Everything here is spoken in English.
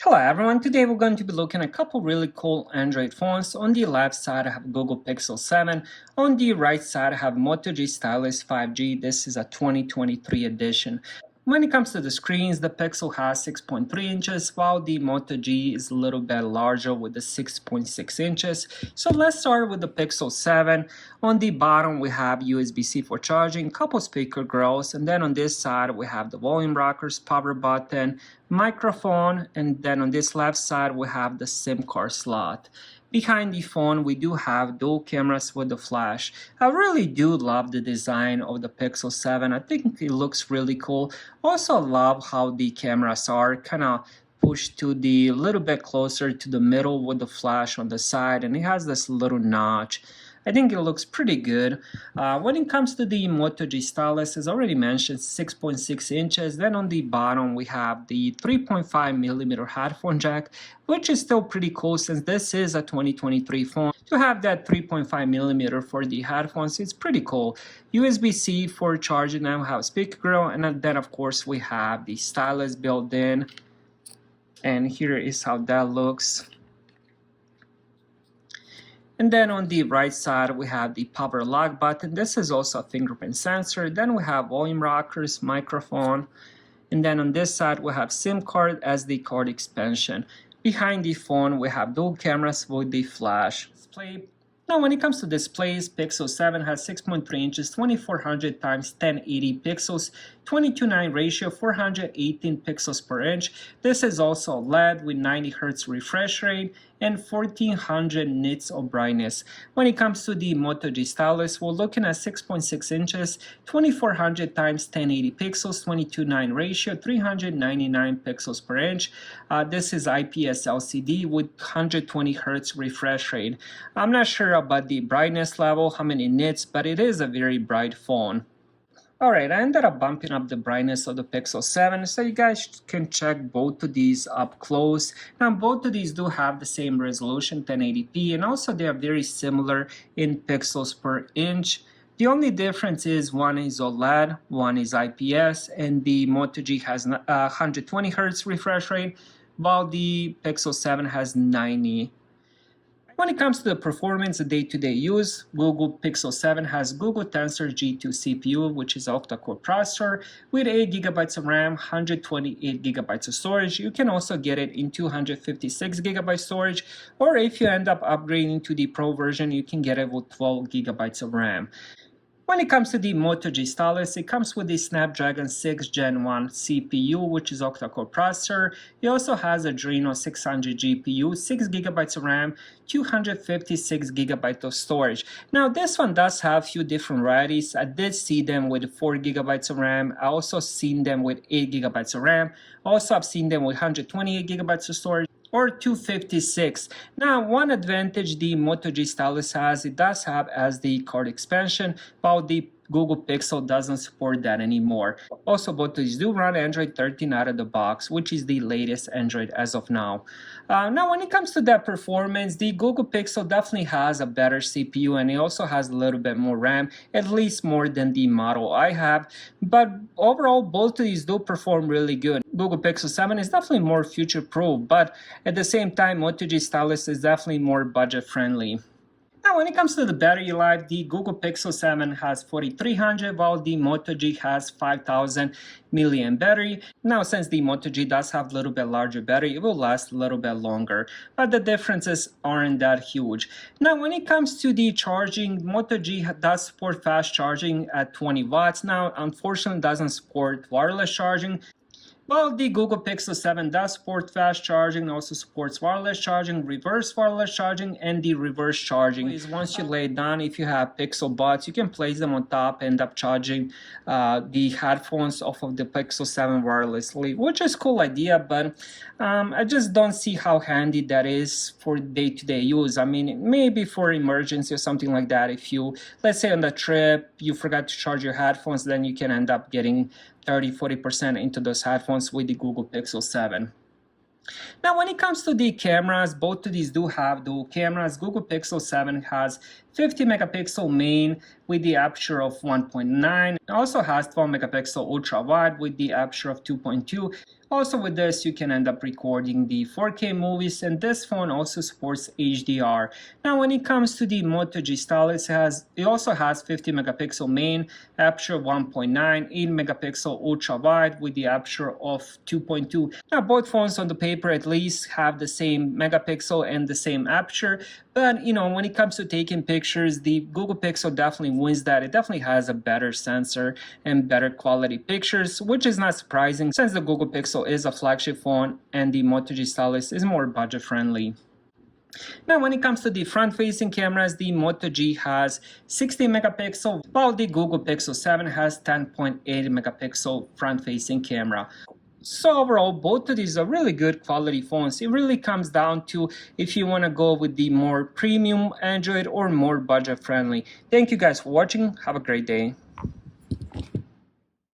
Hello everyone, today we're going to be looking at a couple really cool Android phones. On the left side I have Google Pixel 7, on the right side I have Moto G Stylus 5G. This is a 2023 edition. When it comes to the screens, the Pixel has 6.3 inches while the Moto G is a little bit larger with the 6.6 inches. So let's start with the Pixel 7. On the bottom we have USB-C for charging, couple speaker grills, and then on this side we have the volume rockers, power button, microphone, and then on this left side we have the SIM card slot. Behind the phone we do have dual cameras with the flash. I really do love the design of the Pixel 7. I think it looks really cool. Also love how the cameras are kind of pushed to the little bit closer to the middle with the flash on the side, and it has this little notch. I think it looks pretty good. When it comes to the Moto G Stylus, as already mentioned, 6.6 inches. Then on the bottom, we have the 3.5 millimeter headphone jack, which is still pretty cool since this is a 2023 phone. To have that 3.5 millimeter for the headphones, it's pretty cool. USB-C for charging, now we have speaker grill, and then of course we have the stylus built in. And here is how that looks. And then on the right side, we have the power lock button. This is also a fingerprint sensor. Then we have volume rockers, microphone. And then on this side, we have SIM card as the card expansion. Behind the phone, we have dual cameras with the flash display. Now, when it comes to displays, Pixel 7 has 6.3 inches, 2400 times 1080 pixels, 22:9 ratio, 418 pixels per inch. This is also LED with 90 Hz refresh rate and 1400 nits of brightness. When it comes to the Moto G Stylus, we're looking at 6.6 inches, 2400 times 1080 pixels, 22:9 ratio, 399 pixels per inch. This is IPS LCD with 120 Hz refresh rate. I'm not sure about the brightness level, how many nits, but it is a very bright phone. Alright, I ended up bumping up the brightness of the Pixel 7 so you guys can check both of these up close. Now both of these do have the same resolution, 1080p, and also they are very similar in pixels per inch. The only difference is one is OLED, one is IPS, and the Moto G has 120 Hz refresh rate, while the Pixel 7 has 90. When it comes to the performance of day-to-day use, Google Pixel 7 has Google Tensor G2 CPU, which is an octa-core processor with 8GB of RAM, 128GB of storage. You can also get it in 256GB storage, or if you end up upgrading to the Pro version, you can get it with 12GB of RAM. When it comes to the Moto G Stylus, it comes with the Snapdragon 6 Gen 1 CPU, which is octa-core processor. It also has a Adreno 600 GPU, 6GB of RAM, 256GB of storage. Now this one does have a few different varieties. I did see them with 4GB of RAM. I also seen them with 8GB of RAM. Also I've seen them with 128GB of storage, or 256. Now, one advantage the Moto G Stylus has, it does have SD card expansion, while the Google Pixel doesn't support that anymore. Also, both of these do run Android 13 out of the box, which is the latest Android as of now. Now, when it comes to that performance, the Google Pixel definitely has a better CPU, and it also has a little bit more RAM, at least more than the model I have. But overall, both of these do perform really good. Google Pixel 7 is definitely more future-proof, but at the same time, Moto G Stylus is definitely more budget-friendly. Now, when it comes to the battery life, the Google Pixel 7 has 4300, while the Moto G has 5000 milliamp battery. Now, since the Moto G does have a little bit larger battery, it will last a little bit longer, but the differences aren't that huge. Now, when it comes to the charging, Moto G does support fast charging at 20 watts. Now, unfortunately, doesn't support wireless charging. Well, the Google Pixel 7 does support fast charging, also supports wireless charging, reverse wireless charging, and the reverse charging. Once you lay it down, if you have Pixel buds, you can place them on top, end up charging the headphones off of the Pixel 7 wirelessly, which is a cool idea, but I just don't see how handy that is for day-to-day use. I mean, maybe for emergency or something like that. If you, let's say on the trip, you forgot to charge your headphones, then you can end up getting 30-40% into those headphones with the Google Pixel 7. Now, when it comes to the cameras, both of these do have dual cameras. Google Pixel 7 has 50 megapixel main with the aperture of 1.9. It also has 12 megapixel ultra wide with the aperture of 2.2. Also with this, you can end up recording the 4K movies, and this phone also supports HDR. Now when it comes to the Moto G Stylus, it also has 50 megapixel main, aperture 1.9, 8 megapixel ultra wide with the aperture of 2.2. Now both phones on the paper at least have the same megapixel and the same aperture, but when it comes to taking pictures, the Google Pixel definitely wins that. It definitely has a better sensor and better quality pictures, which is not surprising since the Google Pixel is a flagship phone and the Moto G Stylus is more budget friendly. Now when it comes to the front-facing cameras, the Moto G has 60 megapixel, while the Google Pixel 7 has 10.8 megapixel front-facing camera. So overall, both of these are really good quality phones. It really comes down to if you want to go with the more premium Android or more budget friendly. Thank you guys for watching. Have a great day.